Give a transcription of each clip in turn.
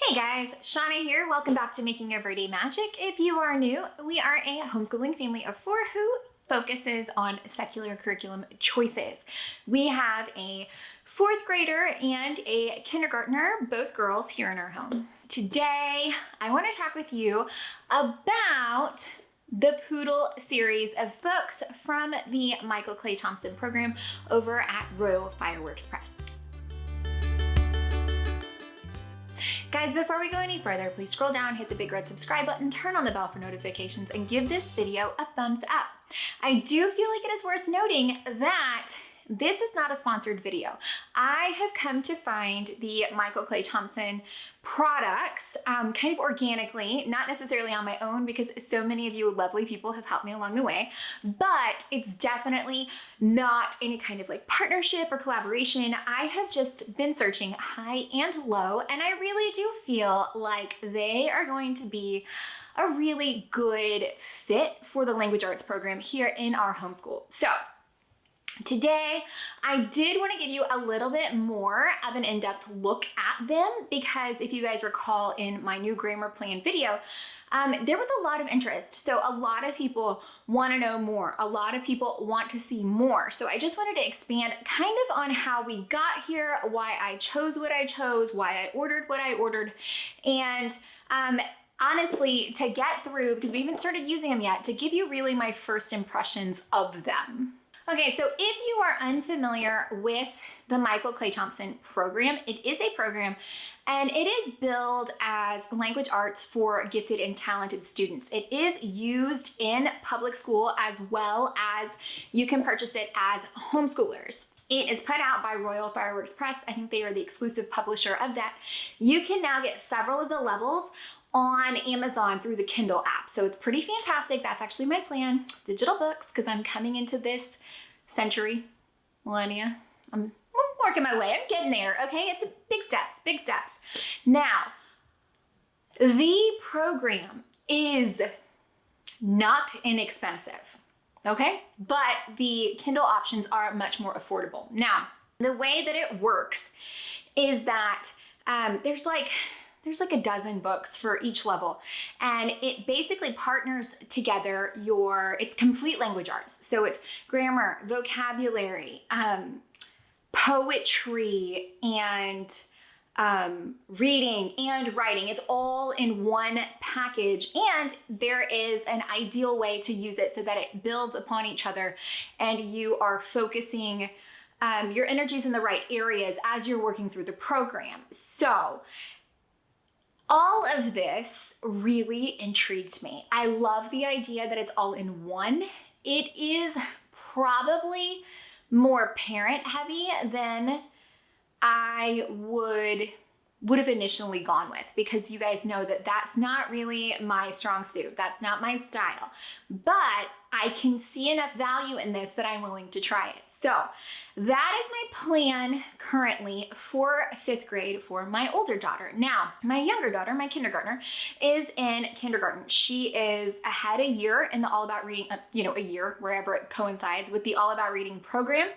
Hey guys, Shanna here. Welcome back to Making Everyday Magic. If you are new, we are a homeschooling family of four who focuses on secular curriculum choices. We have a fourth grader and a kindergartner, both girls, here in our home. Today, I want to talk with you about the Poodle series of books from the Michael Clay Thompson program over at Royal Fireworks Press. Guys, before we go any further, please scroll down, hit the big red subscribe button, turn on the bell for notifications, and give this video a thumbs up. I do feel like it is worth noting that this is not a sponsored video. I have come to find the Michael Clay Thompson products kind of organically, not necessarily on my own because so many of you lovely people have helped me along the way, but it's definitely not any kind of like partnership or collaboration. I have just been searching high and low, and I really do feel like they are going to be a really good fit for the language arts program here in our homeschool. So today, I did want to give you a little bit more of an in-depth look at them because if you guys recall in my new grammar plan video, there was a lot of interest. So a lot of people want to know more. A lot of people want to see more. So I just wanted to expand kind of on how we got here, why I chose what I chose, why I ordered what I ordered, and honestly, to get through, because we haven't started using them yet, to give you really my first impressions of them. Okay, so if you are unfamiliar with the Michael Clay Thompson program, it is a program and it is billed as language arts for gifted and talented students. It is used in public school as well as you can purchase it as homeschoolers. It is put out by Royal Fireworks Press. I think they are the exclusive publisher of that. You can now get several of the levels on Amazon through the Kindle app. So it's pretty fantastic. That's actually my plan. Digital books, because I'm coming into this century, millennia. I'm working my way. I'm getting there, okay? It's big steps, big steps. Now, the program is not inexpensive, okay? But the Kindle options are much more affordable. Now, the way that it works is that there's like a dozen books for each level, and it basically partners together it's complete language arts. So it's grammar, vocabulary, poetry, and reading and writing. It's all in one package, and there is an ideal way to use it so that it builds upon each other and you are focusing your energies in the right areas as you're working through the program. So all of this really intrigued me. I love the idea that it's all in one. It is probably more parent heavy than I would have initially gone with, because you guys know that that's not really my strong suit. That's not my style. But I can see enough value in this that I'm willing to try it. So that is my plan currently for fifth grade for my older daughter. Now, my younger daughter, my kindergartner, is in kindergarten. She is ahead a year in the All About Reading, a year, wherever it coincides with the All About Reading program.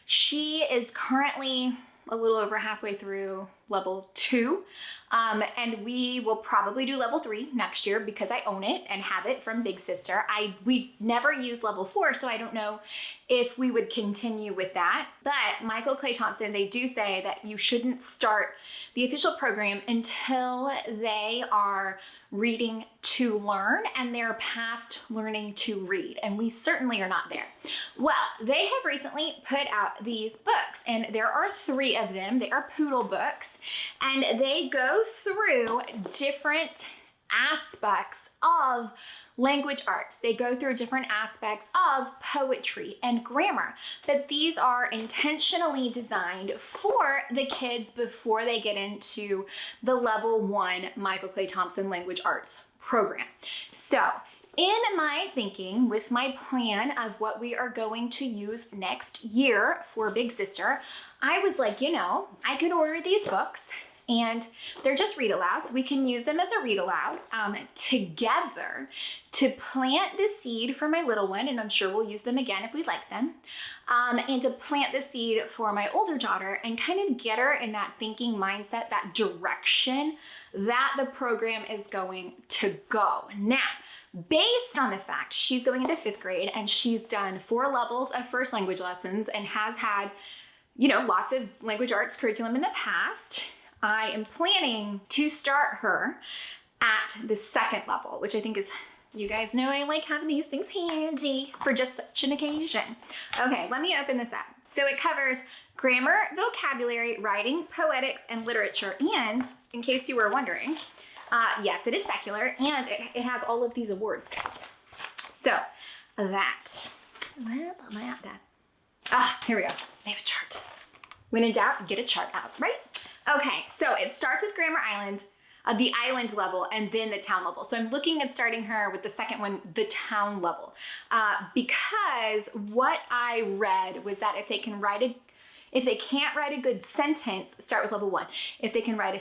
She is currently a little over halfway through level 2. And we will probably do level 3 next year because I own it and have it from Big Sister. We never use level 4, so I don't know if we would continue with that. But Michael Clay Thompson, they do say that you shouldn't start the official program until they are reading to learn and they're past learning to read. And we certainly are not there. Well, they have recently put out these books, and there are 3 of them. They are Poodle Books, and they go through different aspects of language arts. They go through different aspects of poetry and grammar, but these are intentionally designed for the kids before they get into the level 1 Michael Clay Thompson language arts program. So in my thinking with my plan of what we are going to use next year for Big Sister, I was like, I could order these books and they're just read alouds. We can use them as a read aloud together to plant the seed for my little one, and I'm sure we'll use them again if we like them, and to plant the seed for my older daughter and kind of get her in that thinking mindset, that direction that the program is going to go. Now, based on the fact she's going into 5th grade and she's done 4 levels of first language lessons and has had, you know, lots of language arts curriculum in the past, I am planning to start her at the 2nd level, which I think is, you guys know I like having these things handy for just such an occasion. Okay, let me open this up. So it covers grammar, vocabulary, writing, poetics, and literature. And in case you were wondering, yes, it is secular, and it has all of these awards, guys. So here we go. They have a chart. When in doubt, get a chart out, right? Okay, so it starts with Grammar Island, the island level, and then the town level. So I'm looking at starting her with the 2nd one, the town level, because what I read was that if they can't write a good sentence, start with level 1. If they can write a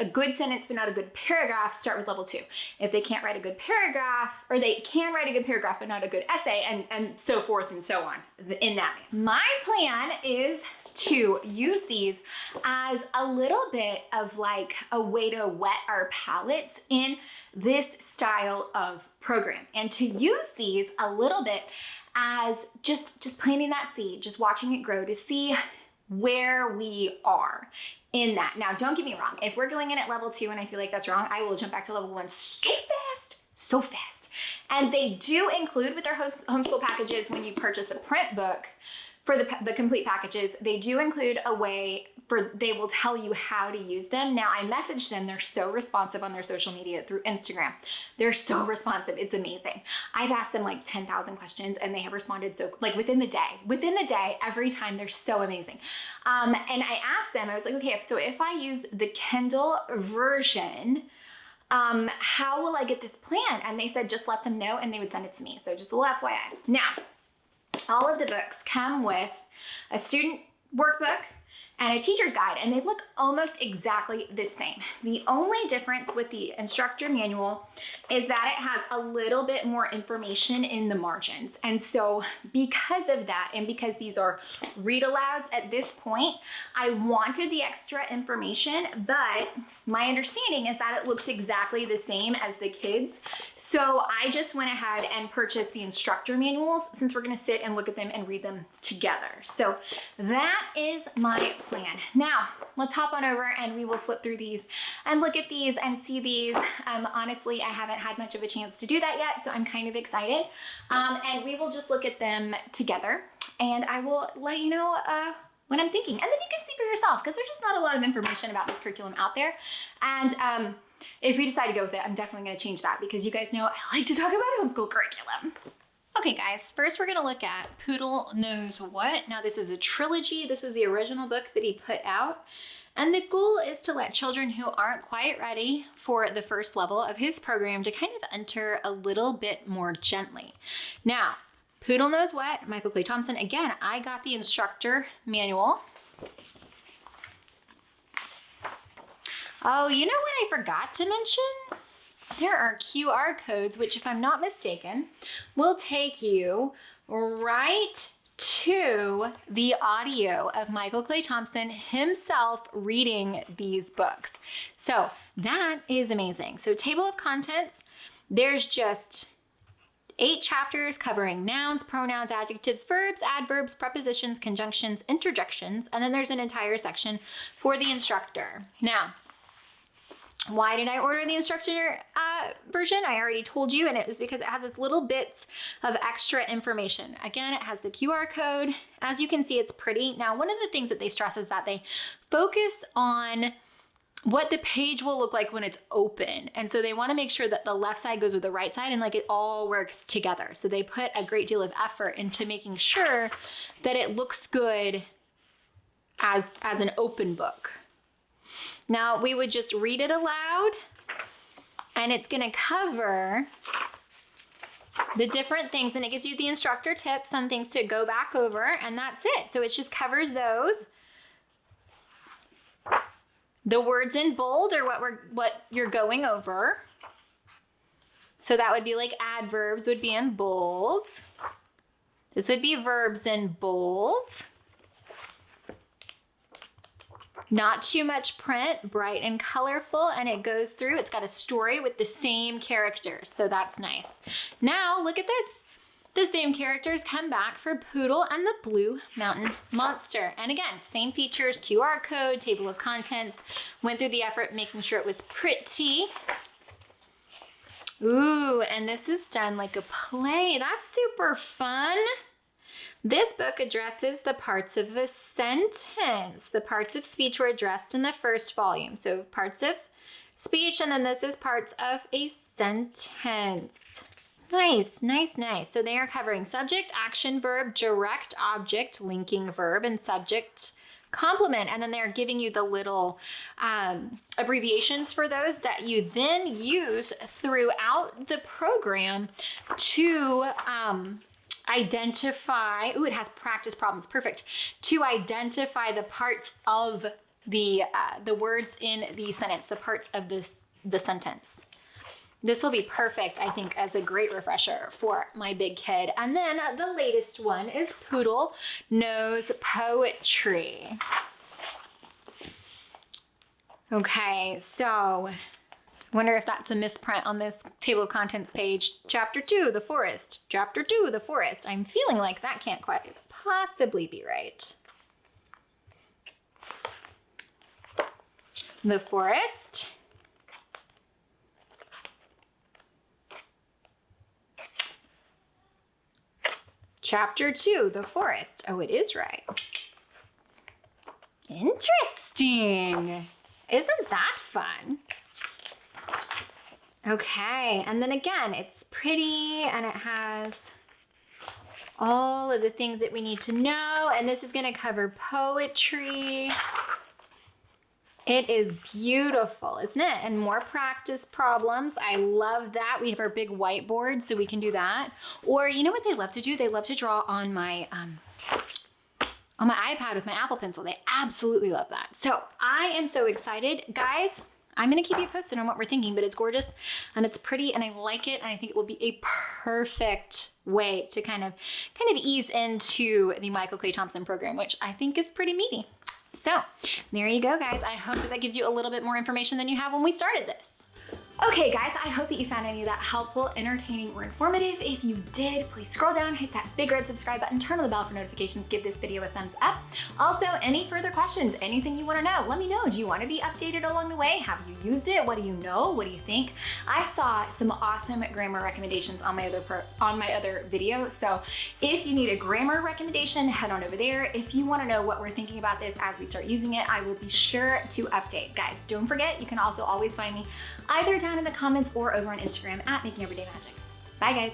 good sentence but not a good paragraph, start with level 2. If they can't write a good paragraph, or they can write a good paragraph but not a good essay, and so forth and so on in that way. My plan is to use these as a little bit of like a way to wet our palates in this style of program, and to use these a little bit as just planting that seed, just watching it grow to see where we are in that. Now, don't get me wrong. If we're going in at level 2 and I feel like that's wrong, I will jump back to level 1 so fast. And they do include with their homeschool packages, when you purchase a print book for the complete packages, they do include a way they will tell you how to use them. Now, I messaged them. They're so responsive on their social media through Instagram. They're so responsive. It's amazing. I've asked them like 10,000 questions and they have responded so like within the day, every time. They're so amazing. And I asked them, I was like, okay, so if I use the Kindle version, how will I get this plan? And they said, just let them know and they would send it to me. So just a little FYI. Now, all of the books come with a student workbook and a teacher's guide, and they look almost exactly the same. The only difference with the instructor manual is that it has a little bit more information in the margins. And so because of that, and because these are read alouds at this point, I wanted the extra information, but my understanding is that it looks exactly the same as the kids. So I just went ahead and purchased the instructor manuals since we're gonna sit and look at them and read them together. So that is my plan. Now, let's hop on over and we will flip through these and look at these and see these. Honestly, I haven't had much of a chance to do that yet, so I'm kind of excited. And we will just look at them together and I will let you know what I'm thinking. And then you can see for yourself, because there's just not a lot of information about this curriculum out there. And if we decide to go with it, I'm definitely gonna change that, because you guys know I like to talk about homeschool curriculum. Okay guys, first we're gonna look at Poodle Knows What. Now this is a trilogy. This was the original book that he put out. And the goal is to let children who aren't quite ready for the first level of his program to kind of enter a little bit more gently. Now, Poodle Knows What, Michael Clay Thompson. Again, I got the instructor manual. Oh, you know what I forgot to mention? There are QR codes, which if I'm not mistaken, will take you right to the audio of Michael Clay Thompson himself reading these books. So that is amazing. So table of contents, there's just 8 chapters covering nouns, pronouns, adjectives, verbs, adverbs, prepositions, conjunctions, interjections, and then there's an entire section for the instructor. Now, why did I order the instructor version? I already told you, and it was because it has this little bits of extra information. Again, it has the QR code. As you can see, it's pretty. Now, one of the things that they stress is that they focus on what the page will look like when it's open. And so they want to make sure that the left side goes with the right side and like it all works together. So they put a great deal of effort into making sure that it looks good as an open book. Now we would just read it aloud and it's gonna cover the different things, and it gives you the instructor tips on things to go back over, and that's it. So it just covers those. The words in bold are what you're going over. So that would be like adverbs would be in bold. This would be verbs in bold. Not too much print, bright and colorful, and it goes through. It's got a story with the same characters, so that's nice. Now, look at this. The same characters come back for Poodle and the Blue Mountain Monster. And again, same features, QR code, table of contents. Went through the effort making sure it was pretty. Ooh, and this is done like a play. That's super fun. This book addresses the parts of a sentence. The parts of speech were addressed in the first volume. So parts of speech, and then this is parts of a sentence. Nice, nice, nice. So they are covering subject, action, verb, direct object, linking verb, and subject complement. And then they're giving you the little abbreviations for those that you then use throughout the program to identify, ooh, it has practice problems, perfect, to identify the parts of the words in the sentence, the parts of the sentence. This will be perfect, I think, as a great refresher for my big kid. And then the latest one is Poodle Knows Poetry. Okay, so wonder if that's a misprint on this table of contents page. Chapter 2, the forest. Chapter 2, the forest. I'm feeling like that can't quite possibly be right. The forest. Chapter 2, the forest. Oh, it is right. Interesting. Isn't that fun? Okay, and then again, it's pretty and it has all of the things that we need to know. And this is going to cover poetry. It is beautiful, isn't it? And more practice problems. I love that. We have our big whiteboard, so we can do that. Or you know what they love to do? They love to draw on my iPad with my Apple Pencil. They absolutely love that. So I am so excited. Guys, I'm gonna keep you posted on what we're thinking, but it's gorgeous and it's pretty and I like it. And I think it will be a perfect way to kind of ease into the Michael Clay Thompson program, which I think is pretty meaty. So there you go, guys. I hope that gives you a little bit more information than you have when we started this. Okay, guys, I hope that you found any of that helpful, entertaining, or informative. If you did, please scroll down, hit that big red subscribe button, turn on the bell for notifications, give this video a thumbs up. Also, any further questions, anything you want to know, let me know. Do you want to be updated along the way? Have you used it? What do you know? What do you think? I saw some awesome grammar recommendations on my other video. So if you need a grammar recommendation, head on over there. If you want to know what we're thinking about this as we start using it, I will be sure to update. Guys, don't forget, you can also always find me either down in the comments or over on Instagram at Making Everyday Magic. Bye, guys.